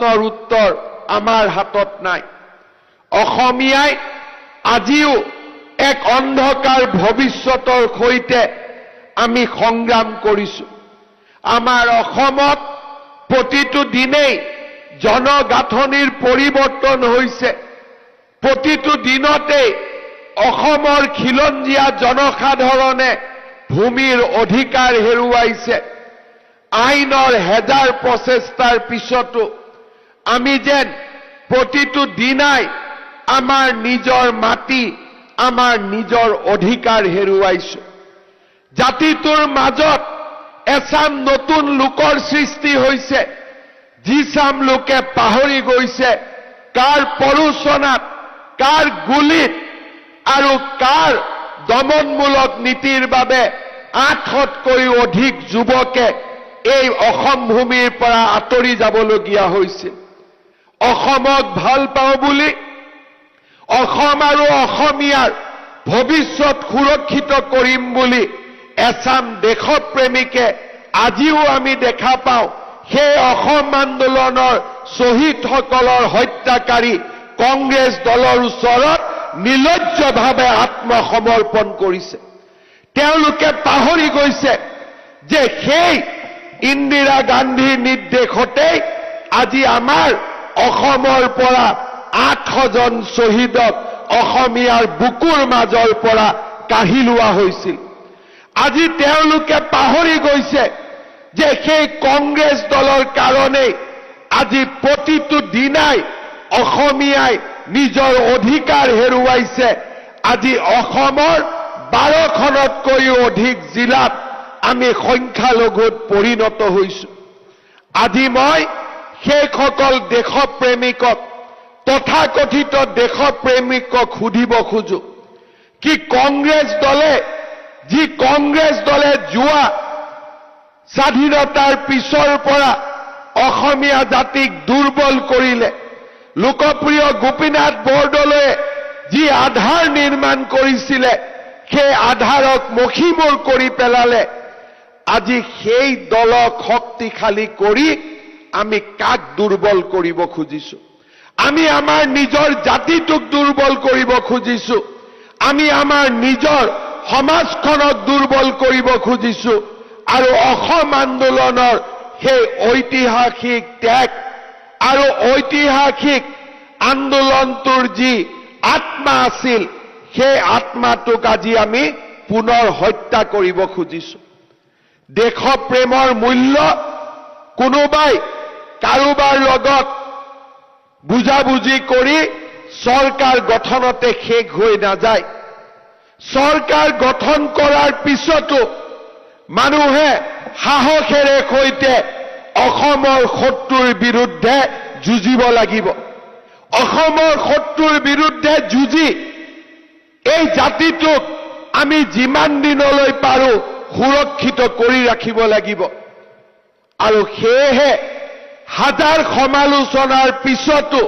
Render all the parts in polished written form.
প্ৰশ্নৰ উত্তৰ আমাৰ হাতত নাই। অসমীয়াই আজিও এক অন্ধকাৰ ভৱিষ্যতৰ সৈতে আমি সংগ্ৰাম কৰিছো। আমাৰ অসমত প্ৰতিটো দিনেই জনগাঁথনিৰ পৰিৱৰ্তন হৈছে। প্ৰতিটো দিনতেই অসমৰ খিলঞ্জীয়া জনসাধাৰণে ভূমিৰ অধিকাৰ হেৰুৱাইছে। আইনৰ হেজাৰ প্ৰচেষ্টাৰ পিছতো আমি যেন প্ৰতিটো দিনাই আমাৰ নিজৰ মাটি, আমাৰ নিজৰ অধিকাৰ হেৰুৱাইছো। জাতিটোৰ মাজত এচাম নতুন লোকৰ সৃষ্টি হৈছে, যিচাম লোকে পাহৰি গৈছে কাৰ প্ৰৰোচনাত, কাৰ গুলীত আৰু কাৰ দমনমূলক নীতিৰ বাবে 800তকৈও অধিক যুৱকে এই অসম ভূমিৰ পৰা আঁতৰি যাবলগীয়া হৈছিল। অসমক ভাল পাওঁ বুলি, অসম আৰু অসমীয়াৰ ভৱিষ্যত সুৰক্ষিত কৰিম বুলি এচাম দেশপ্ৰেমিকে আজিও আমি দেখা পাওঁ সেই অসম আন্দোলনৰ শ্বহীদসকলৰ হত্যাকাৰী কংগ্ৰেছ দলৰ ওচৰত নিৰ্লজ্জভাৱে আত্মসমৰ্পণ কৰিছে। তেওঁলোকে পাহৰি গৈছে যে সেই ইন্দিৰা গান্ধীৰ নিৰ্দেশতেই আজি আমাৰ অসমৰ পৰা 800জন শ্বহীদক অসমীয়াৰ বুকুৰ মাজৰ পৰা কাঢ়ি লোৱা হৈছিল। আজি তেওঁলোকে পাহৰি গৈছে যে সেই কংগ্ৰেছ দলৰ কাৰণেই আজি প্ৰতিটো দিনাই অসমীয়াই নিজৰ অধিকাৰ হেৰুৱাইছে। আজি অসমৰ 12খনতকৈও অধিক জিলাত আমি সংখ্যালঘুত পৰিণত হৈছো। আজি মই সেইসকল দেশপ্ৰেমিকক, তথাকথিত দেশপ্ৰেমিকক সুধিব খোজো কি কংগ্ৰেছ দলে যোৱা স্বাধীনতাৰ পিছৰ পৰা অসমীয়া জাতিক দুৰ্বল কৰিলে, লোকপ্ৰিয় গোপীনাথ বৰদলৈয়ে যি আধাৰ নিৰ্মাণ কৰিছিলে সেই আধাৰক মষিমূৰ কৰি পেলালে। আজি সেই দলক শক্তিশালী কৰি আমি কাক দুৰ্বল কৰিব খুজিছো? আমি আমাৰ নিজৰ জাতিটোক দুৰ্বল কৰিব খুজিছো। আমি আমাৰ নিজৰ সমাজখনক দুৰ্বল কৰিব খুজিছো। আৰু অসম আন্দোলনৰ সেই ঐতিহাসিক ত্যাগ আৰু ঐতিহাসিক আন্দোলনটোৰ যি আত্মা আছিল, সেই আত্মাটোক আজি আমি পুনৰ হত্যা কৰিব খুজিছো। দেশপ্ৰেমৰ মূল্য কোনোবাই কাৰোবাৰ লগত বুজাবুজি কৰি চৰকাৰ গঠনতে শেষ হৈ নাযায়। চৰকাৰ গঠন কৰাৰ পিছতো মানুহে সাহসেৰে সৈতে অসমৰ শত্ৰুৰ বিৰুদ্ধে যুঁজিব লাগিব। অসমৰ শত্ৰুৰ বিৰুদ্ধে যুঁজি এই জাতিটোক আমি যিমান দিনলৈ পাৰো সুৰক্ষিত কৰি ৰাখিব লাগিব। আৰু সেয়েহে হাজাৰ সমালোচনাৰ পিছতো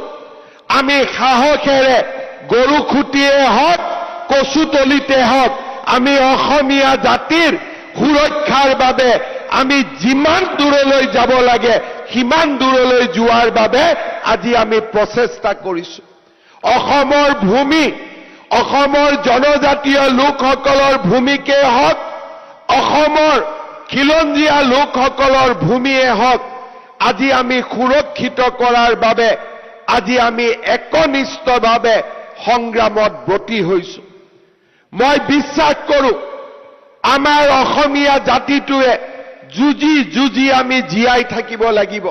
আমি সাহসেৰে গৰু খুটিয়ে হওক, কচুতলিতে হওক, আমি অসমীয়া জাতিৰ সুৰক্ষাৰ বাবে আমি যিমান দূৰলৈ যাব লাগে সিমান দূৰলৈ যোৱাৰ বাবে আজি আমি প্ৰচেষ্টা কৰিছো। অসমৰ ভূমি, অসমৰ জনজাতীয় লোকসকলৰ ভূমিকে হওক, অসমৰ খিলঞ্জীয়া লোকসকলৰ ভূমিয়ে হওক, আজি আমি সুৰক্ষিত কৰাৰ বাবে আজি আমি একনিষ্ঠভাৱে সংগ্ৰামত ব্ৰতী হৈছো। মই বিশ্বাস কৰো আমাৰ অসমীয়া জাতিটোৱে যুঁজি যুঁজি আমি জীয়াই থাকিব লাগিব।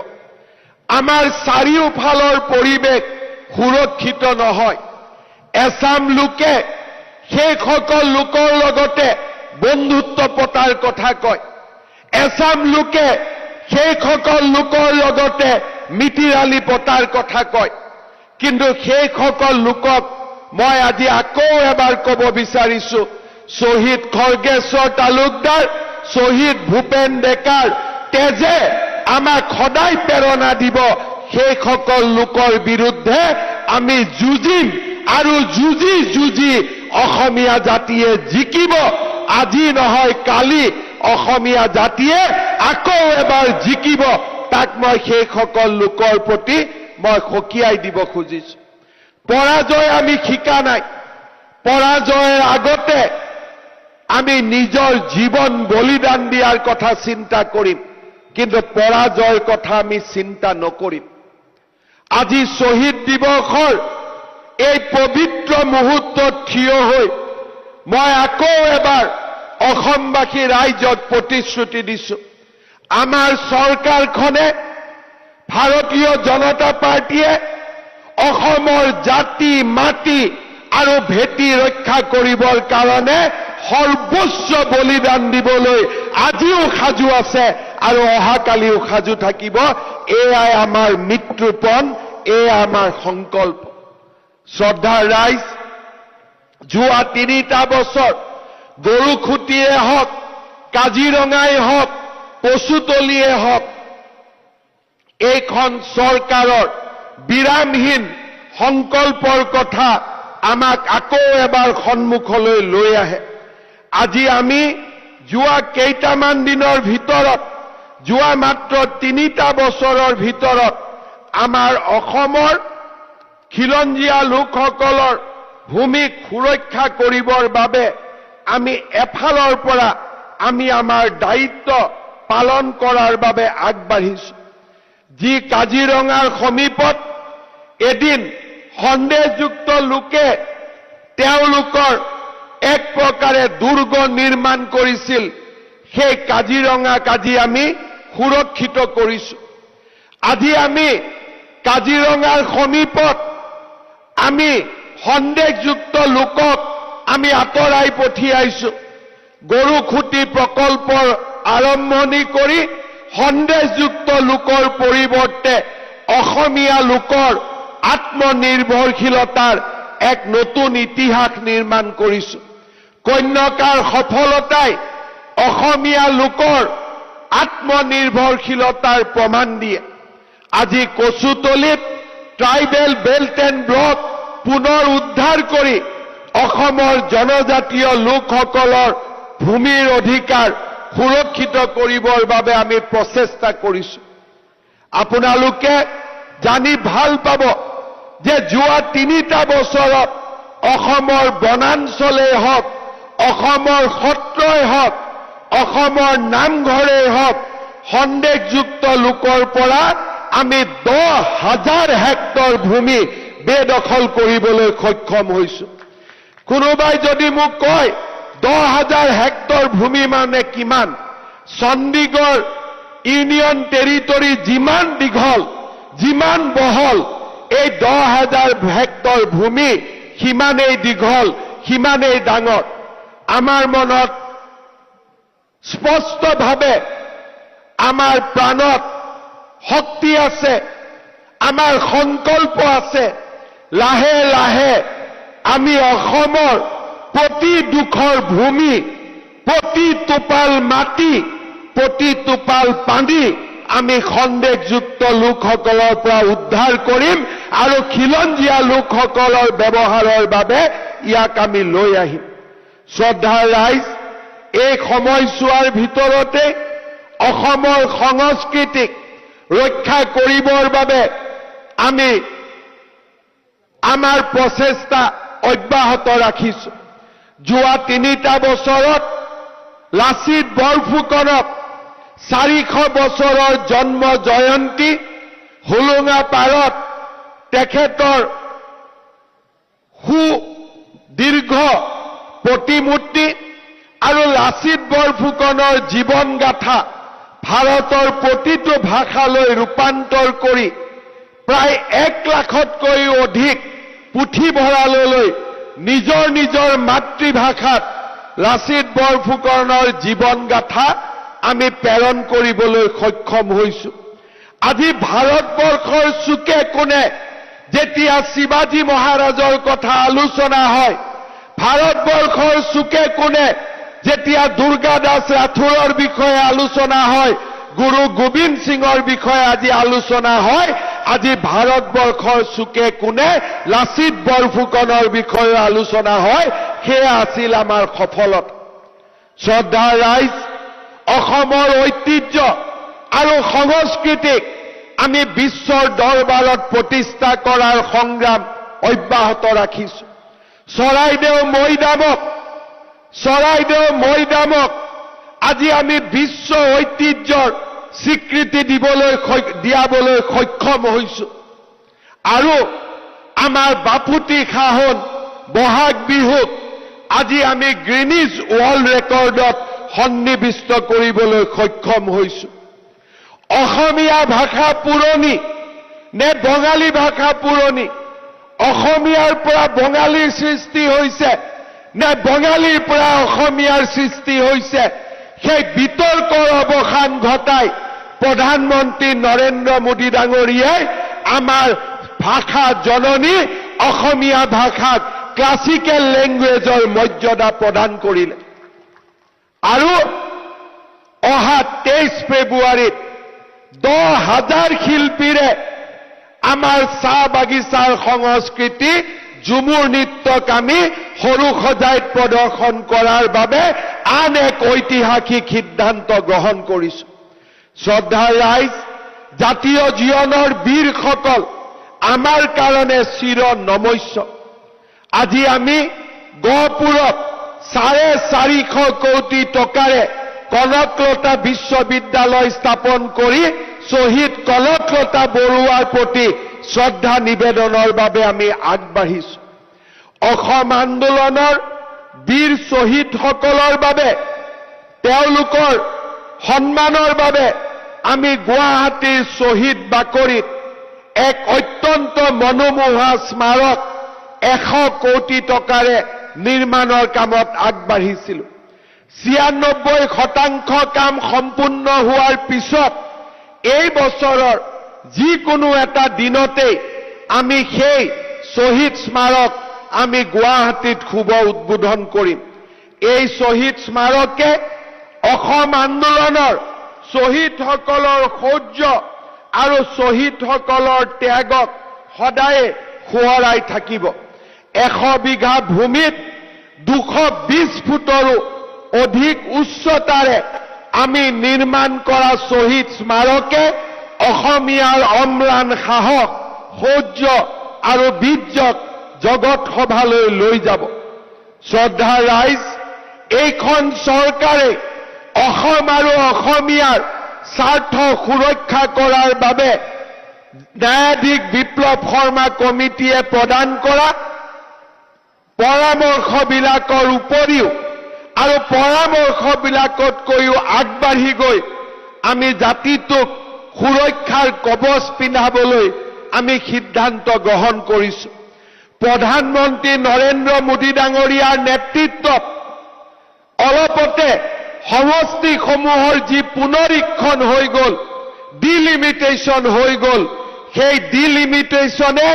আমাৰ চাৰিওফালৰ পৰিৱেশ সুৰক্ষিত নহয়। এচাম লোকে সেইসকল লোকৰ লগতে বন্ধুত্ব পতাৰ কথা কয়। এচাম লোকে সেইসকল লোকৰ লগতে মিতিৰালি পতাৰ কথা কয়। কিন্তু সেইসকল লোকক মই আজি আকৌ এবাৰ ক'ব বিচাৰিছো, শ্বহীদ খৰ্গেশ্বৰ তালুকদাৰ, শ্বহীদ ভূপেন ডেকাৰ তেজে আমাক সদায় প্ৰেৰণা দিব। সেইসকল লোকৰ বিৰুদ্ধে আমি যুঁজিম আৰু যুঁজি যুঁজি অসমীয়া জাতিয়ে জিকিব। আজি নহয় কালি অসমীয়া জাতিয়ে আকৌ এবাৰ জিকিব। তাক মই সেই সকল লোকৰ প্ৰতি মই সকীয়াই দিব খুজিছো। পৰাজয় আমি শিকা নাই। পৰাজয়ৰ আগতে আমি নিজৰ জীৱন বলিদান দিয়াৰ কথা চিন্তা কৰিম, কিন্তু পৰাজয়ৰ কথা আমি চিন্তা নকৰিম। আজি শ্বহীদ দিৱসৰ এই পবিত্ৰ মুহূৰ্তত থিয় হৈ মই আকৌ এবাৰ অসমবাসী ৰাইজক প্ৰতিশ্ৰুতি দিছো, আমাৰ চৰকাৰখনে, ভাৰতীয় জনতা পাৰ্টীয়ে অসমৰ জাতি, মাটি আৰু ভেটি ৰক্ষা কৰিবৰ কাৰণে সৰ্বোচ্চ বলিদান দিবলৈ আজিও সাজু আছে আৰু অহাকালিও সাজু থাকিব। এয়াই আমাৰ মৃত্যুপণ, এয়া আমাৰ সংকল্প। শ্ৰদ্ধাৰ ৰাইজ, যোৱা 3টা বছৰ গৰুখুটিয়ে হওক, কাজিৰঙাই হওক, কচুতলিয়ে হওক, এইখন চৰকাৰৰ বিৰামহীন সংকল্পৰ কথা আমাক আকৌ এবাৰ সন্মুখলৈ লৈ আহে। আজি আমি যোৱা কেইটামান দিনৰ ভিতৰত, যোৱা মাত্ৰ 3টা বছৰৰ ভিতৰত আমাৰ অসমৰ খিলঞ্জীয়া লোকসকলৰ ভূমিক সুৰক্ষা কৰিবৰ বাবে আমি এফালৰ পৰা আমি আমাৰ দায়িত্ব পালন কৰাৰ বাবে আগবাঢ়িছো। যি কাজিৰঙাৰ সমীপত এদিন সন্দেহযুক্ত লোকে তেওঁলোকৰ এক প্ৰকাৰে দুৰ্গ নিৰ্মাণ কৰিছিল, সেই কাজিৰঙাক আজি আমি সুৰক্ষিত কৰিছো। আজি আমি কাজিৰঙাৰ সমীপত আমি সন্দেহযুক্ত লোকক আমি আঁতৰাই পঠিয়াইছো। গৰুখুটি প্ৰকল্পৰ আৰম্ভণি কৰি সন্দেহযুক্ত লোকৰ পৰিৱৰ্তে অসমীয়া লোকৰ আত্মনিৰ্ভৰশীলতাৰ এক নতুন ইতিহাস নিৰ্মাণ কৰিছো। কন্যাকাৰ সফলতাই অসমীয়া লোকৰ আত্মনিৰ্ভৰশীলতাৰ প্ৰমাণ দিয়ে। আজি কচুতলিত ট্ৰাইবেল বেল্ট এণ্ড ব্লক পুনৰ উদ্ধাৰ কৰি অসমৰ জনজাতীয় লোকসকলৰ ভূমিৰ অধিকাৰ সুৰক্ষিত কৰিবৰ বাবে আমি প্ৰচেষ্টা কৰিছো। আপোনালোকে জানি ভাল পাব যে যোৱা 3টা বছৰত অসমৰ বনাঞ্চলেই হওক, অসমৰ সত্ৰই হওক, অসমৰ নামঘৰেই হওক, সন্দেহযুক্ত লোকৰ পৰা আমি 10,000 হেক্টৰ ভূমি বেদখল কৰিবলৈ সক্ষম হৈছো। কোনোবাই যদি মোক কয় 10,000 হেক্টৰ ভূমি মানে কিমান, চণ্ডীগড় ইউনিয়ন টেৰিটৰী যিমান দীঘল, যিমান বহল, এই 10,000 হেক্টৰ ভূমি সিমানেই দীঘল, সিমানেই ডাঙৰ। আমাৰ মনত স্পষ্টভাৱে আমাৰ প্ৰাণত শক্তি আছে, আমাৰ সংকল্প আছে। লাহে লাহে আমি অসমৰ প্ৰতি ডোখৰ ভূমি, প্ৰতি টোপাল মাটি, প্ৰতি টোপাল পানী আমি সন্দেহযুক্ত লোকসকলৰ পৰা উদ্ধাৰ কৰিম আৰু খিলঞ্জীয়া লোকসকলৰ ব্যৱহাৰৰ বাবে ইয়াক আমি লৈ আহিম। শ্ৰদ্ধাৰ ৰাইজ, এই সময়ছোৱাৰ ভিতৰতে অসমৰ সংস্কৃতিক ৰক্ষা কৰিবৰ বাবে আমি আমাৰ প্ৰচেষ্টা অব্যাহত ৰাখিছো। যোৱা 3টা বছৰত লাচিত বৰফুকনক 400 বছৰৰ জন্ম জয়ন্তী, হোলোঙা পাৰত তেখেতৰ সুদীৰ্ঘ প্ৰতিমূৰ্তি আৰু লাচিত বৰফুকনৰ জীৱন গাথা ভাৰতৰ প্ৰতিটো ভাষালৈ ৰূপান্তৰ কৰি প্ৰায় 1 লাখতকৈও অধিক পুথিভঁৰাললৈ নিজৰ নিজৰ মাতৃভাষাত লাচিত বৰফুকনৰ জীৱন গাথা আমি প্ৰেৰণ কৰিবলৈ সক্ষম হৈছো। আজি ভাৰতবৰ্ষৰ চুকে কোণে যেতিয়া শিৱাজী মহাৰাজৰ কথা আলোচনা হয়, ভাৰতবৰ্ষৰ চুকে কোণে যেতিয়া দুৰ্গা দাস ৰাথোৰৰ বিষয়ে আলোচনা হয়, গুৰু গোবিন্দ সিঙৰ বিষয়ে আজি আলোচনা হয়, আজি ভাৰতবৰ্ষৰ চুকে কোণে লাচিত বৰফুকনৰ বিষয়ে আলোচনা হয়। সেয়া আছিল আমাৰ সফলতা। শ্ৰদ্ধাৰ ৰাইজ, অসমৰ ঐতিহ্য আৰু সংস্কৃতিক আমি বিশ্বৰ দৰবাৰত প্ৰতিষ্ঠা কৰাৰ সংগ্ৰাম অব্যাহত ৰাখিছো। চৰাইদেউ মৈদামক আজি আমি বিশ্ব ঐতিহ্যৰ স্বীকৃতি দিয়াবলৈ সক্ষম হৈছো। আৰু আমাৰ বাপুতি সাহোন বহাগ বিহুক আজি আমি গ্ৰীনিজ ৱৰ্ল্ড ৰেকৰ্ডত সন্নিৱিষ্ট কৰিবলৈ সক্ষম হৈছো। অসমীয়া ভাষা পুৰণি নে বঙালী ভাষা পুৰণি? অসমীয়াৰ পৰা বঙালীৰ সৃষ্টি হৈছে নে বঙালীৰ পৰা অসমীয়াৰ সৃষ্টি হৈছে? সেই বিতৰ্কৰ অৱসান ঘটাই প্ৰধানমন্ত্ৰী নৰেন্দ্ৰ মোদী ডাঙৰীয়াই আমাৰ ভাষা জননী অসমীয়া ভাষাক ক্লাছিকেল লেংগুৱেজৰ মৰ্যাদা প্ৰদান কৰিলে। আৰু অহা 23 ফেব্ৰুৱাৰীত 10,000 শিল্পীৰে আমাৰ চাহ বাগিচাৰ সংস্কৃতি ঝুমুৰ নৃত্যক আমি সৰু সজাইত প্ৰদৰ্শন কৰাৰ বাবে আন এক ঐতিহাসিক সিদ্ধান্ত গ্ৰহণ কৰিছো। শ্ৰদ্ধাৰ ৰাইজ, জাতীয় জীৱনৰ বীৰসকল আমাৰ কাৰণে চিৰ নমস্য। আজি আমি গহপুৰত 450 কোটি টকাৰে কনকলতা বিশ্ববিদ্যালয় স্থাপন কৰি শ্বহীদ কনকলতা বৰুৱাৰ প্ৰতি শ্ৰদ্ধা নিবেদনৰ বাবে আমি আগবাঢ়িছো। অসম আন্দোলনৰ বীৰ শ্বহীদসকলৰ বাবে তেওঁলোকৰ সন্মানৰ বাবে আমি গুৱাহাটীৰ শ্বহীদ বাকৰিত এক অত্যন্ত মনোমোহা স্মাৰক 100 কোটি টকাৰে নিৰ্মাণৰ কামত আগবাঢ়িছিলো। 96% কাম সম্পূৰ্ণ হোৱাৰ পিছত এই বছৰৰ যিকোনো এটা দিনতেই আমি সেই শ্বহীদ স্মাৰক আমি গুৱাহাটীত শুভ উদ্বোধন কৰিম। এই শ্বহীদ স্মাৰকে অসম আন্দোলনৰ শ্বহীদসকলৰ শৌৰ্য আৰু শ্বহীদসকলৰ ত্যাগক সদায়ে সোঁৱৰাই থাকিব। 100 বিঘা ভূমিত 220 ফুটৰো অধিক উচ্চতাৰে আমি নিৰ্মাণ কৰা শ্বহীদ স্মাৰকে অসমীয়াৰ অম্লান সাহস, শৌৰ্য আৰু বীৰ্যক জগত সভালৈ লৈ যাব। শ্ৰদ্ধাৰ ৰাইজ, এইখন চৰকাৰে অসম আৰু অসমীয়াৰ স্বাৰ্থ সুৰক্ষা কৰাৰ বাবে ন্যায়াধীশ বিপ্লৱ শৰ্মা কমিটিয়ে প্ৰদান কৰা পৰামৰ্শবিলাকৰ উপৰিও আৰু পৰামৰ্শবিলাকতকৈও আগবাঢ়ি গৈ আমি জাতিটোক সুৰক্ষাৰ কবচ পিন্ধাবলৈ আমি সিদ্ধান্ত গ্ৰহণ কৰিছো। প্ৰধানমন্ত্ৰী নৰেন্দ্ৰ মোদী ডাঙৰীয়াৰ নেতৃত্বত অলপতে সমষ্টিসমূহৰ যি পুনৰীক্ষণ হৈ গ'ল, ডিলিমিটেশ্যন হৈ গ'ল, সেই ডিলিমিটেশ্যনে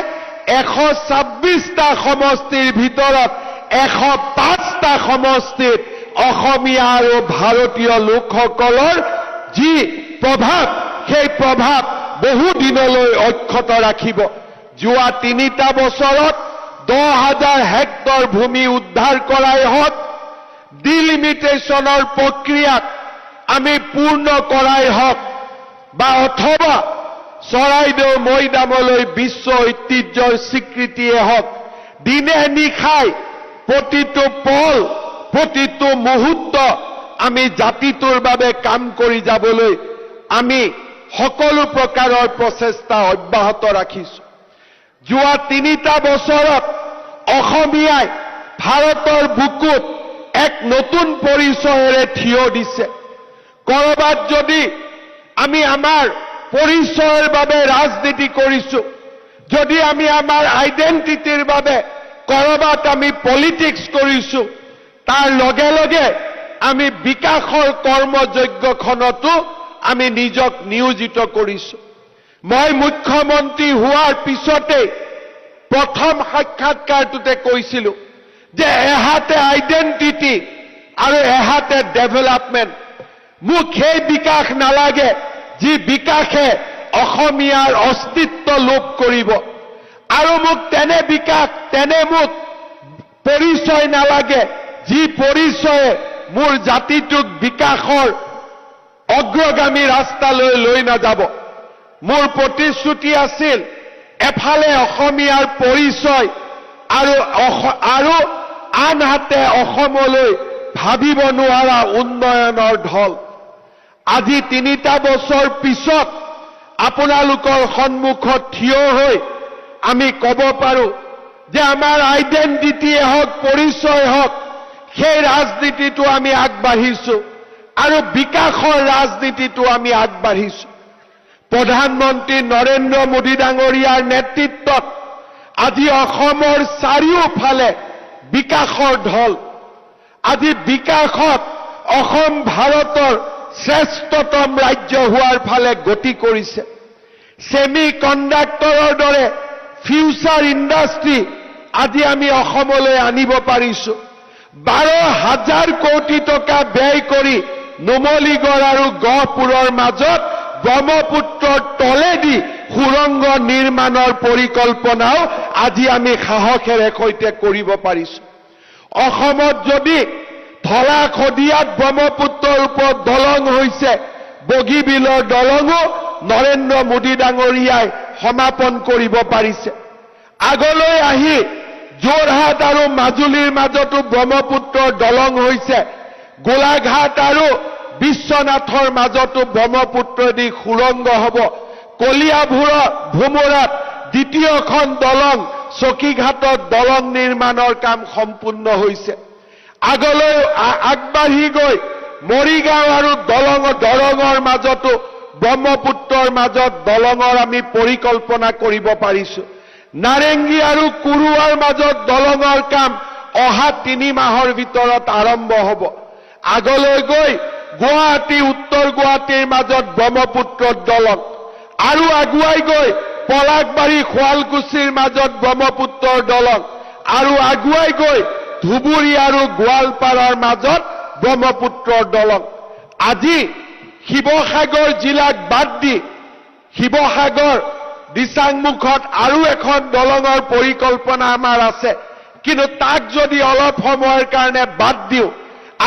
126টা সমষ্টিৰ ভিতৰত 105টা সমষ্টিত অসমীয়া আৰু ভাৰতীয় লোকসকলৰ যি প্ৰভাৱ, সেই প্ৰভাৱ বহু দিনলৈ অক্ষত ৰাখিব। যোৱা 3টা বছৰত 10,000 হেক্টৰ ভূমি উদ্ধাৰ কৰাই হওক, ডিলিমিটেশ্যনৰ প্ৰক্ৰিয়াক আমি পূৰ্ণ কৰাই হওক বা অথবা চৰাইদেউ মৈদামলৈ বিশ্ব ঐতিহ্যৰ স্বীকৃতিয়ে হওক, দিনে নিশাই প্ৰতিটো পল, প্ৰতিটো মুহূৰ্ত আমি জাতিটোৰ বাবে কাম কৰি যাবলৈ আমি সকলো প্ৰকাৰৰ প্ৰচেষ্টা অব্যাহত ৰাখিছো। যোৱা 3টা বছৰত অসমীয়াই ভাৰতৰ বুকুত এক নতুন পৰিচয়েৰে থিয় দিছে। কৰবাত যদি আমি আমাৰ পৰিচয়ৰ বাবে ৰাজনীতি কৰিছো, যদি আমি আমাৰ আইডেণ্টিটিৰ বাবে কৰবাত আমি পলিটিক্স কৰিছো, তাৰ লগে লগে আমি বিকাশৰ কৰ্মযজ্ঞখনতো আমি নিজক নিয়োজিত কৰিছো। মই মুখ্যমন্ত্ৰী হোৱাৰ পিছতে প্ৰথম সাক্ষাৎকাৰটোতে কৈছিলো যে এহাতে আইডেণ্টিটি আৰু এহাতে ডেভেলপমেণ্ট। মোক সেই বিকাশ নালাগে যি বিকাশে অসমীয়াৰ অস্তিত্ব লোপ কৰিব, আৰু মোক তেনে বিকাশ, তেনে মোক পৰিচয় নালাগে যি পৰিচয়ে মোৰ জাতিটোক বিকাশৰ অগ্ৰগামী ৰাস্তালৈ লৈ নাযাব। মোৰ প্ৰতিশ্ৰুতি আছিল এফালে অসমীয়াৰ পৰিচয় আৰু আনহাতে অসমলৈ ভাবিব নোৱাৰা উন্নয়নৰ ঢল। আজি 3টা বছৰ পিছত আপোনালোকৰ সন্মুখত থিয় হৈ আমি ক'ব পাৰো যে আমাৰ আইডেণ্টিটিয়ে হওক, পৰিচয় হওক, সেই ৰাজনীতিটো আমি আগবাঢ়িছো আৰু বিকাশৰ ৰাজনীতিটো আমি আগবাঢ়িছো। প্ৰধানমন্ত্ৰী নৰেন্দ্ৰ মোদী ডাঙৰীয়াৰ নেতৃত্বত আজি অসমৰ চাৰিওফালে বিকাশৰ ঢল। আজি বিকাশত অসম ভাৰতৰ শ্ৰেষ্ঠতম ৰাজ্য হোৱাৰ ফালে গতি কৰিছে। ছেমি কণ্ডাক্টৰৰ দৰে ফিউচাৰ ইণ্ডাষ্ট্ৰী আজি আমি অসমলৈ আনিব পাৰিছো। 12,000 কোটি টকা ব্যয় কৰি নুমলীগড় আৰু গহপুৰৰ মাজত ব্ৰহ্মপুত্ৰৰ তলেদি সুৰংগ নিৰ্মাণৰ পৰিকল্পনাও আজি আমি সাহসেৰে সৈতে কৰিব পাৰিছো। অসমত যদি ধলাশদিয়াত ব্ৰহ্মপুত্ৰৰ ওপৰত দলং হৈছে, বগীবিলৰ দলঙো নৰেন্দ্ৰ মোদী ডাঙৰীয়াই সমাপন কৰিব পাৰিছে। আগলৈ আহি যোৰহাট আৰু মাজুলীৰ মাজতো ব্ৰহ্মপুত্ৰৰ দলং হৈছে। গোলাঘাট আৰু বিশ্বনাথৰ মাজতো ব্ৰহ্মপুত্ৰদি সুৰংগ হ'ব। কলিয়াভোমোৰাত দ্বিতীয়খন দলং, চকীঘাটত দলং নিৰ্মাণৰ কাম সম্পূৰ্ণ হৈছে। আগলৈ আগবাঢ়ি গৈ মৰিগাঁও আৰু দৰঙৰ মাজতো ব্ৰহ্মপুত্ৰৰ মাজত দলঙৰ আমি পৰিকল্পনা কৰিব পাৰিছো। নাৰেংগী আৰু কুৰুৱাৰ মাজত দলঙৰ কাম অহা 3 মাহৰ ভিতৰত আৰম্ভ হ'ব। আগলৈ গৈ গুৱাহাটী, উত্তৰ গুৱাহাটীৰ মাজত ব্ৰহ্মপুত্ৰৰ দলং, আৰু আগুৱাই গৈ পলাশবাৰী, শুৱালকুছিৰ মাজত ব্ৰহ্মপুত্ৰৰ দলং, আৰু আগুৱাই গৈ ধুবুৰী আৰু গোৱালপাৰাৰ মাজত ব্ৰহ্মপুত্ৰৰ দলং। আজি শিৱসাগৰ জিলাক বাদ দি শিৱসাগৰ দিচাংমুখত আৰু এখন দলঙৰ পৰিকল্পনা আমাৰ আছে, কিন্তু তাক যদি অলপ সময়ৰ কাৰণে বাদ দিওঁ,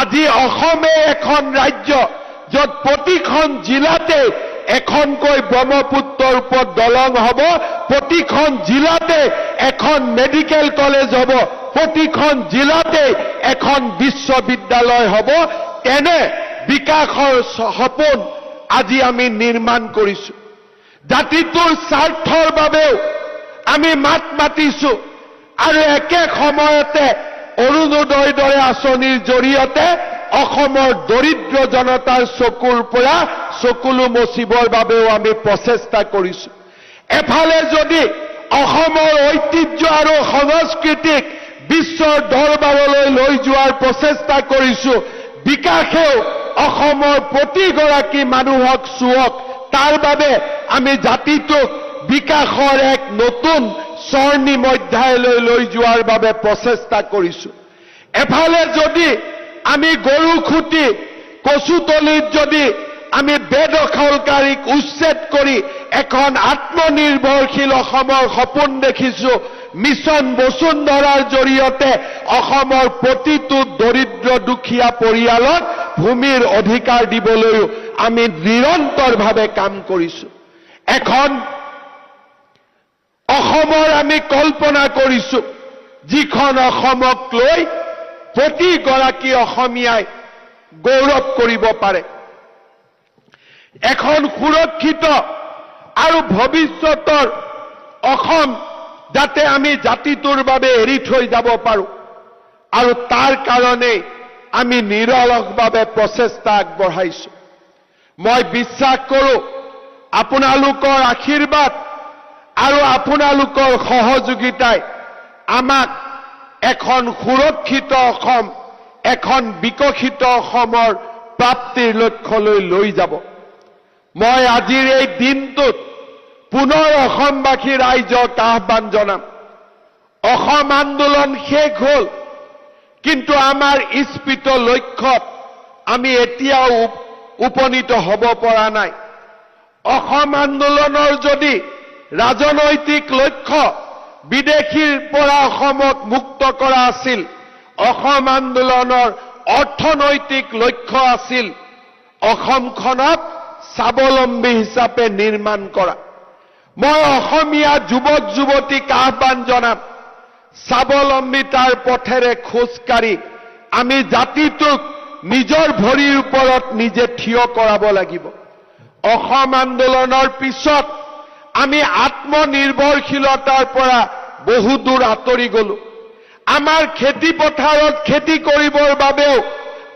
আজি অসমে এখন ৰাজ্য য'ত প্ৰতিখন জিলাতে এখনকৈ ব্ৰহ্মপুত্ৰৰ ওপৰত দলং হ'ব, প্ৰতিখন জিলাতে এখন মেডিকেল কলেজ হ'ব, প্ৰতিখন জিলাতে এখন বিশ্ববিদ্যালয় হ'ব। তেনে বিকাশৰ সপোন আজি আমি নিৰ্মাণ কৰিছো। জাতিটোৰ স্বাৰ্থৰ বাবেও আমি মাত মাতিছো আৰু একে সময়তে অৰুণোদয়ৰ দৰে আঁচনিৰ জৰিয়তে অসমৰ দৰিদ্ৰ জনতাৰ চকুৰ পৰা চকুলো মচিবৰ বাবেও আমি প্ৰচেষ্টা কৰিছো। এফালে যদি অসমৰ ঐতিহ্য আৰু সংস্কৃতিক বিশ্বৰ দৰবাৰলৈ লৈ যোৱাৰ প্ৰচেষ্টা কৰিছো, বিকাশেও অসমৰ প্ৰতিগৰাকী মানুহক চুৱক, তাৰ বাবে আমি জাতিটোক বিকাশৰ এক নতুন স্বৰ্ণিম অধ্যায়লৈ লৈ যোৱাৰ বাবে প্ৰচেষ্টা কৰিছো। এফালে যদি আমি গৰুখুটি, কচুতলিত যদি আমি বেদখলকাৰীক উচ্ছেদ কৰি এখন আত্মনিৰ্ভৰশীল অসমৰ সপোন দেখিছো, মিছন বসুন্ধৰাৰ জৰিয়তে অসমৰ প্ৰতিটো দৰিদ্ৰ দুখীয়া পৰিয়ালক ভূমিৰ অধিকাৰ দিবলৈও আমি নিৰন্তৰভাৱে কাম কৰিছো। এখন অসমৰ আমি কল্পনা কৰিছো, যিখন অসমক লৈ প্ৰতিগৰাকী অসমীয়াই গৌৰৱ কৰিব পাৰে। এখন সুৰক্ষিত আৰু ভৱিষ্যতৰ অসম যাতে আমি জাতিটোৰ বাবে এৰি থৈ যাব পাৰো, আৰু তাৰ কাৰণে আমি নিৰলসভাৱে প্ৰচেষ্টা আগবঢ়াইছো। মই বিশ্বাস কৰো আপোনালোকৰ আশীৰ্বাদ আৰু আপোনালোকৰ সহযোগিতাই আমাক এখন সুৰক্ষিত অসম, এখন বিকশিত অসমৰ প্ৰাপ্তিৰ লক্ষ্যলৈ লৈ যাব। মই আজিৰ এই দিনটোত পুনৰ অসমবাসী ৰাইজক আহ্বান জনাম। অসম আন্দোলন শেষ হ'ল, কিন্তু আমাৰ ইস্পিত লক্ষ্যত আমি এতিয়াও উপনীত হ'ব পৰা নাই। অসম আন্দোলনৰ যদি ৰাজনৈতিক লক্ষ্য বিদেশীৰ পৰা অসমক মুক্ত কৰা আছিল, অসম আন্দোলনৰ অৰ্থনৈতিক লক্ষ্য আছিল অসমখনক স্বাৱলম্বী হিচাপে নিৰ্মাণ কৰা। মই অসমীয়া যুৱক যুৱতীক আহ্বান জনাম, স্বাৱলম্বিতাৰ পথেৰে খোজকাঢ়ি আমি জাতিটোক নিজৰ ভৰিৰ ওপৰত নিজে থিয় কৰাব লাগিব। অসম আন্দোলনৰ পিছত আমি আত্মনিৰ্ভৰশীলতাৰ পৰা বহু দূৰ আঁতৰি গলো। আমাৰ খেতি পথাৰত খেতি কৰিবৰ বাবেও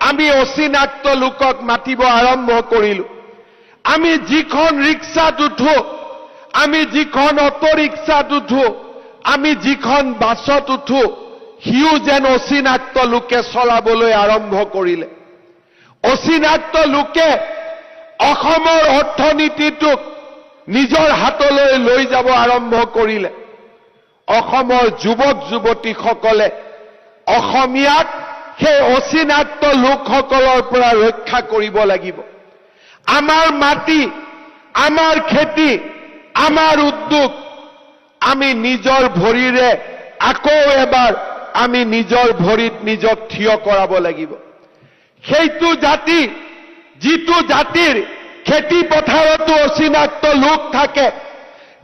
আমি অচিনাক্ত লোকক মাতিব আৰম্ভ কৰিলো। আমি যিখন ৰিক্সাত উঠো, আমি যিখন অটো ৰিক্সাত উঠো, আমি যিখন বাছত উঠো, সিও যেন অচিনাক্ত লোকে চলাবলৈ আৰম্ভ কৰিলে। অচিনাক্ত লোকে অসমৰ অৰ্থনীতিটোক নিজৰ হাতলৈ লৈ যাব আৰম্ভ কৰিলে। অসমৰ যুৱক যুৱতীসকলে অসমীয়াক সেই অচিনাক্ত লোকসকলৰ পৰা ৰক্ষা কৰিব লাগিব। আমাৰ মাটি, আমাৰ খেতি, আমাৰ উদ্যোগ আমি নিজৰ ভৰিৰে আকৌ এবাৰ আমি নিজৰ ভৰিত নিজক থিয় কৰাব লাগিব। সেইটো জাতি, যিটো জাতিৰ খেতি পথাৰতো অচিনাক্ত লোক থাকে,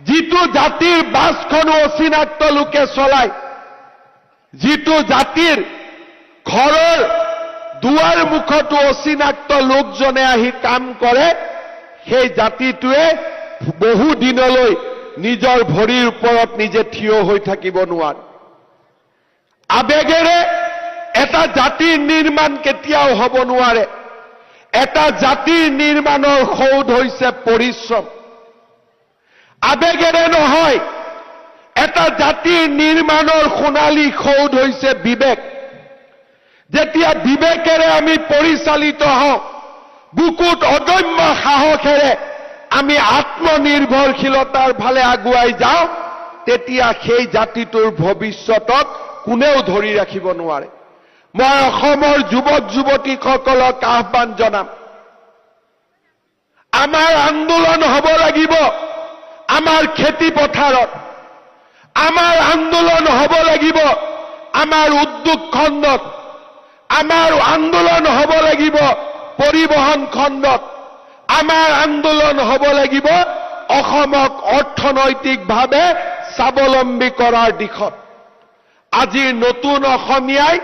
যিটো জাতিৰ বাছখনো অচিনাক্ত লোকে চলায়, যিটো জাতিৰ ঘৰৰ দুৱাৰ মুখতো অচিনাক্ত লোকজনে আহি কাম কৰে, সেই জাতিটোৱে বহু দিনলৈ নিজৰ ভৰিৰ ওপৰত নিজে থিয় হৈ থাকিব নোৱাৰে। আবেগেৰে এটা জাতিৰ নিৰ্মাণ কেতিয়াও হ'ব নোৱাৰে। এটা জাতিৰ নিৰ্মাণৰ সৌধ হৈছে পৰিশ্ৰম। আবেগেৰে নহয়, এটা জাতিৰ নিৰ্মাণৰ সোণালী সৌধ হৈছে বিবেক। যেতিয়া বিবেকেৰে আমি পৰিচালিত হওঁ, বুকুত অদম্য সাহসেৰে আমি আত্মনিৰ্ভৰশীলতাৰ ফালে আগুৱাই যাওঁ, তেতিয়া সেই জাতিটোৰ ভৱিষ্যতক কোনেও ধৰি ৰাখিব নোৱাৰে। মই অসমৰ যুৱক যুৱতীসকলক আহ্বান জনাম, আমাৰ আন্দোলন হ'ব লাগিব আমাৰ খেতি পথাৰত, আমাৰ আন্দোলন হ'ব লাগিব আমাৰ উদ্যোগ খণ্ডত, আমাৰ আন্দোলন হ'ব লাগিব পৰিবহন খণ্ডত, আমাৰ আন্দোলন হ'ব লাগিব অসমক অৰ্থনৈতিকভাৱে স্বাৱলম্বী কৰাৰ দিশত। আজিৰ নতুন অসমীয়াই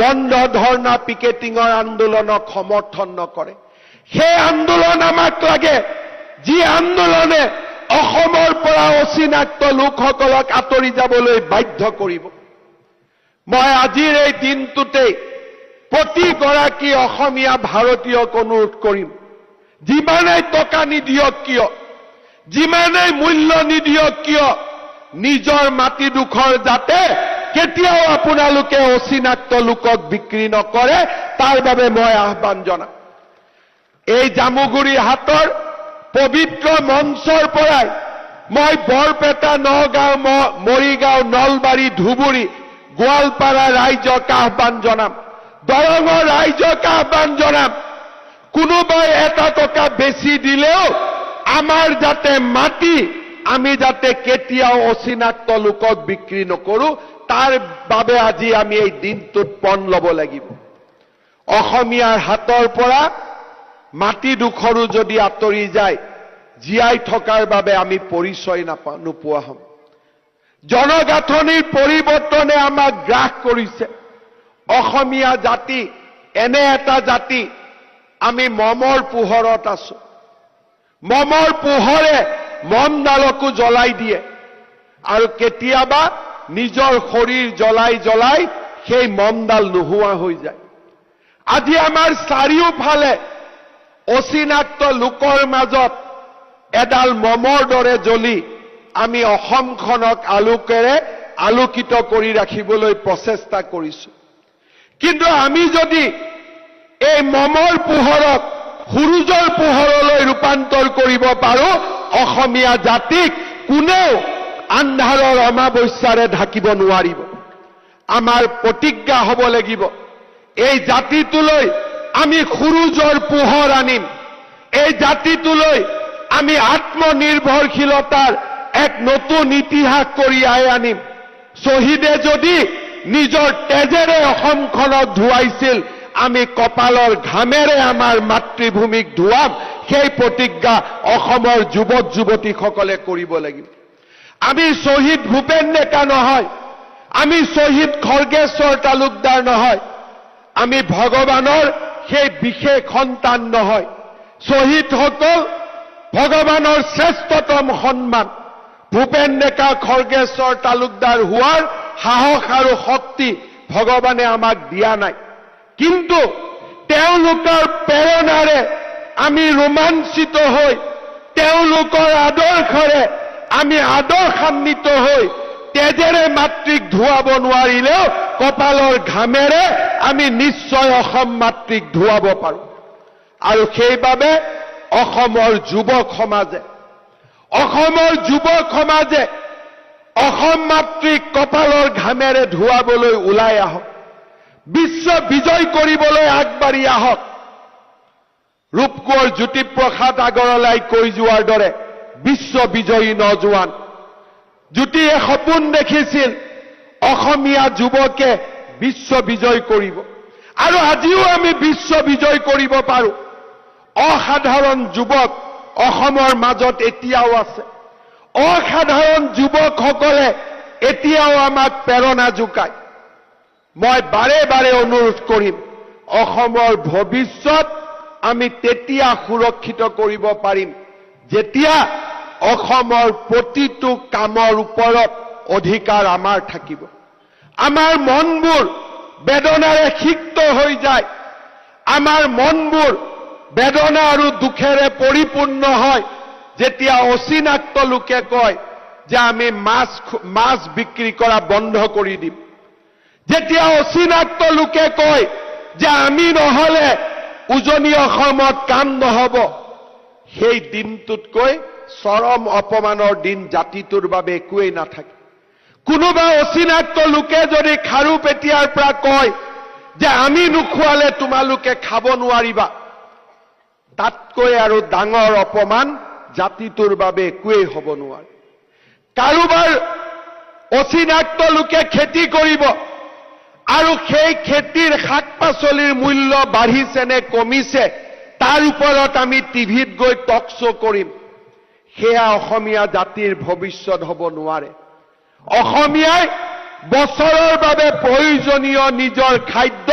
বন্ধ ধৰ্ণা পিকেটিঙৰ আন্দোলনক সমৰ্থন নকৰে। সেই আন্দোলন আমাক লাগে, যি আন্দোলনে অসমৰ পৰা অচিনাক্ত লোকসকলক আঁতৰি যাবলৈ বাধ্য কৰিব। মই আজিৰ এই দিনটোতেই প্ৰতিগৰাকী অসমীয়া ভাৰতীয়ক অনুৰোধ কৰিম, যিমানেই টকা নিদিয়ক কিয়, যিমানেই মূল্য নিদিয়ক কিয়, নিজৰ মাটিডোখৰ যাতে কেতিয়াও আপোনালোকে অচিনাক্ত লোকক বিক্ৰী নকৰে, তাৰ বাবে মই আহ্বান জনাম। এই জামুগুৰি হাটৰ পবিত্ৰ মঞ্চৰ পৰাই মই বৰপেটা, নগাঁও, মৰিগাঁও, নলবাৰী, ধুবুৰী, গোৱালপাৰা ৰাইজক আহ্বান জনাম, দৰঙৰ ৰাইজক আহ্বান জনাম, কোনোবাই এটা টকা বেছি দিলেও আমাৰ যাতে মাটি আমি যাতে কেতিয়াও অচিনাক্ত লোকক বিক্ৰী নকৰো, তাৰ বাবে আজি আমি এই দিনটোত পণ ল'ব লাগিব। অসমীয়াৰ হাতৰ পৰা মাটিডোখৰো যদি আঁতৰি যায়, জীয়াই থকাৰ বাবে আমি পৰিচয় নোপোৱা হ'ম। জনগাঁথনিৰ পৰিৱৰ্তনে আমাক গ্ৰাস কৰিছে। অসমীয়া জাতি এনে এটা জাতি, আমি মমৰ পোহৰত আছো। মমৰ পোহৰে মমডালকো জ্বলাই দিয়ে আৰু কেতিয়াবা নিজৰ শৰীৰ জ্বলাই জ্বলাই সেই মমডাল নোহোৱা হৈ যায়। আজি আমাৰ চাৰিওফালে অচিনাক্ত লোকৰ মাজত এডাল মমৰ দৰে জ্বলি আমি অসমখনক আলোকেৰে আলোকিত কৰি ৰাখিবলৈ প্ৰচেষ্টা কৰিছো। কিন্তু আমি যদি এই মমৰ পোহৰক সূৰুজৰ পোহৰলৈ ৰূপান্তৰ কৰিব পাৰো, অসমীয়া জাতিক কোনেও আন্ধাৰৰ অমাৱস্যাৰে ঢাকিব নোৱাৰিব। আমাৰ প্ৰতিজ্ঞা হ'ব লাগিব, এই জাতিটোলৈ আমি সূৰুজৰ পোহৰ আনিম। এই জাতিটোলৈ আমি আত্মনিৰ্ভৰশীলতাৰ এক নতুন ইতিহাস কঢ়িয়াই আনিম। শ্বহীদে যদি নিজৰ তেজেৰে অসমখনক ধুৱাইছিল, আমি কপালৰ ঘামেৰে আমাৰ মাতৃভূমিক ধুৱাম সেই প্ৰতিজ্ঞা অসমৰ যুৱক যুৱতীসকলে কৰিব লাগিব। আমি শ্বহীদ ভূপেন ডেকা নহয়, আমি শ্বহীদ খৰ্গেশ্বৰ তালুকদাৰ নহয়, আমি ভগৱানৰ সেই বিশেষ সন্তান নহয়। শ্বহীদসকল ভগৱানৰ শ্ৰেষ্ঠতম সন্মান। ভূপেন ডেকা খৰ্গেশ্বৰ তালুকদাৰ হোৱাৰ সাহস আৰু শক্তি ভগৱানে আমাক দিয়া নাই, কিন্তু তেওঁলোকৰ প্ৰেৰণাৰে আমি ৰোমাঞ্চিত হৈ, তেওঁলোকৰ আদৰ্শৰে আমি আদৰ্শান্বিত হৈ তেজেৰে মাতৃক ধুৱাব নোৱাৰিলেও কপালৰ ঘামেৰে আমি নিশ্চয় অসম মাতৃক ধুৱাব পাৰোঁ। আৰু সেইবাবে অসমৰ যুৱক সমাজে অসম মাতৃক কপালৰ ঘামেৰে ধুৱাবলৈ ওলাই আহক, বিশ্ব বিজয় কৰিবলৈ আগবাঢ়ি আহক। ৰূপকোঁৱৰ জ্যোতিপ্ৰসাদ আগৰৱালাই কৈ যোৱাৰ দৰে বিশ্ব বিজয়ী নজোৱান জ্যোতিয়ে সপোন দেখিছিল অসমীয়া যুৱকে বিশ্ব বিজয় কৰিব, আৰু আজিও আমি বিশ্ব বিজয় কৰিব পাৰোঁ। অসাধাৰণ যুৱক অসমৰ মাজত এতিয়াও আছে। অসাধাৰণ যুৱকসকলে এতিয়াও আমাক প্ৰেৰণা যোগায়। মই বাৰে বাৰে অনুৰোধ কৰিম, অসমৰ ভৱিষ্যত আমি তেতিয়া সুৰক্ষিত কৰিব পাৰিম যেতিয়া অসমৰ প্ৰতিটো কামৰ ওপৰত অধিকাৰ আমাৰ থাকিব। আমাৰ মনবোৰ বেদনাৰে সিক্ত হৈ যায়, আমাৰ মনবোৰ বেদনা আৰু দুখেৰে পৰিপূৰ্ণ হয় যেতিয়া অচিনাক্ত লোকে কয় যে আমি মাছ বিক্ৰী কৰা বন্ধ কৰি দিম, যেতিয়া অচিনাক্ত লোকে কয় যে আমি নহলে উজনি অসমত কাম নহব। সেই দিনটোতকৈ চৰম অপমানৰ দিন জাতিটোৰ বাবে একোৱেই নাথাকে। কোনোবা অচিনাক্ত লোকে যদি খাৰুপেটীয়াৰ পৰা কয় যে আমি নোখোৱালে তোমালোকে খাব নোৱাৰিবা, তাতকৈ আৰু ডাঙৰ অপমান জাতিটোৰ বাবে একোৱেই হ'ব নোৱাৰে। কাৰোবাৰ অচিনাক্ত লোকে খেতি কৰিব আৰু সেই খেতিৰ শাক পাচলিৰ মূল্য বাঢ়িছে নে কমিছে তাৰ ওপৰত আমি টিভিত গৈ টক শ্ব' কৰিম, সেয়া অসমীয়া জাতিৰ ভৱিষ্যত হ'ব নোৱাৰে। অসমীয়াই বছৰৰ বাবে প্ৰয়োজনীয় নিজৰ খাদ্য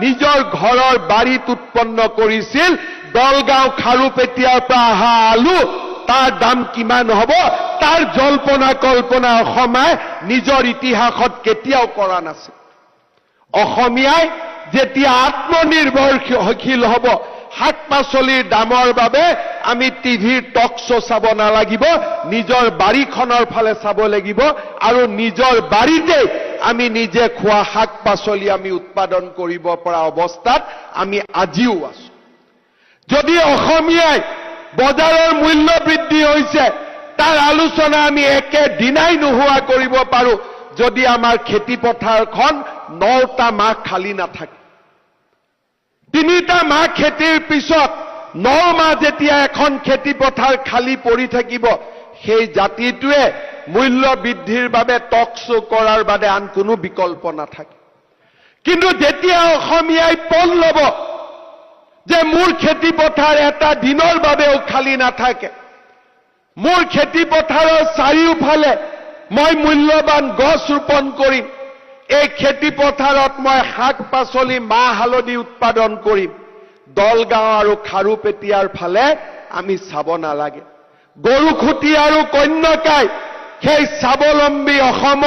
নিজৰ ঘৰৰ বাৰীত উৎপন্ন কৰিছিল। দলগাঁও খাৰুপেটীয়াৰ পৰা অহা আলু তাৰ দাম কিমান হ'ব তাৰ জল্পনা কল্পনা অসমে নিজৰ ইতিহাসত কেতিয়াও কৰা নাছিল। অসমীয়াই যেতিয়া আত্মনিৰ্ভৰশীল হ'ব, শাক পাচলিৰ দামৰ বাবে আমি টিভিৰ টক শ্ব' চাব নালাগিব, নিজৰ বাৰীখনৰ ফালে চাব লাগিব, আৰু নিজৰ বাৰীতে আমি নিজে খোৱা শাক পাচলি আমি উৎপাদন কৰিব পৰা অৱস্থাত আমি আজিও আছো। যদি অসমীয়াই বজাৰৰ মূল্য বৃদ্ধি হৈছে তাৰ আলোচনা আমি একেদিনাই নোহোৱা কৰিব পাৰোঁ যদি আমাৰ খেতি পথাৰখন 9টা মাহ খালী নাথাকে। 3টা মাহ খেতিৰ পিছত 9 মাহ যেতিয়া এখন খেতি পথাৰ খালী পৰি থাকিব, সেই জাতিটোৱে মূল্য বৃদ্ধিৰ বাবে টক শ্ব' কৰাৰ বাদে আন কোনো বিকল্প নাথাকে। কিন্তু যেতিয়া অসমীয়াই পণ ল'ব যে মোৰ খেতি পথাৰ এটা দিনৰ বাবেও খালী নাথাকে, মোৰ খেতি পথাৰৰ চাৰিওফালে মই মূল্যৱান গছ ৰোপণ কৰিম, এই খেতি পথাৰত মই শাক পাচলি মাহ হালধি উৎপাদন কৰিম, দলগাঁও আৰু খাৰুপেটীয়াৰ ফালে আমি চাব নালাগে। গৰুখুটি আৰু কন্যকাই সেই স্বাৱলম্বী অসমৰ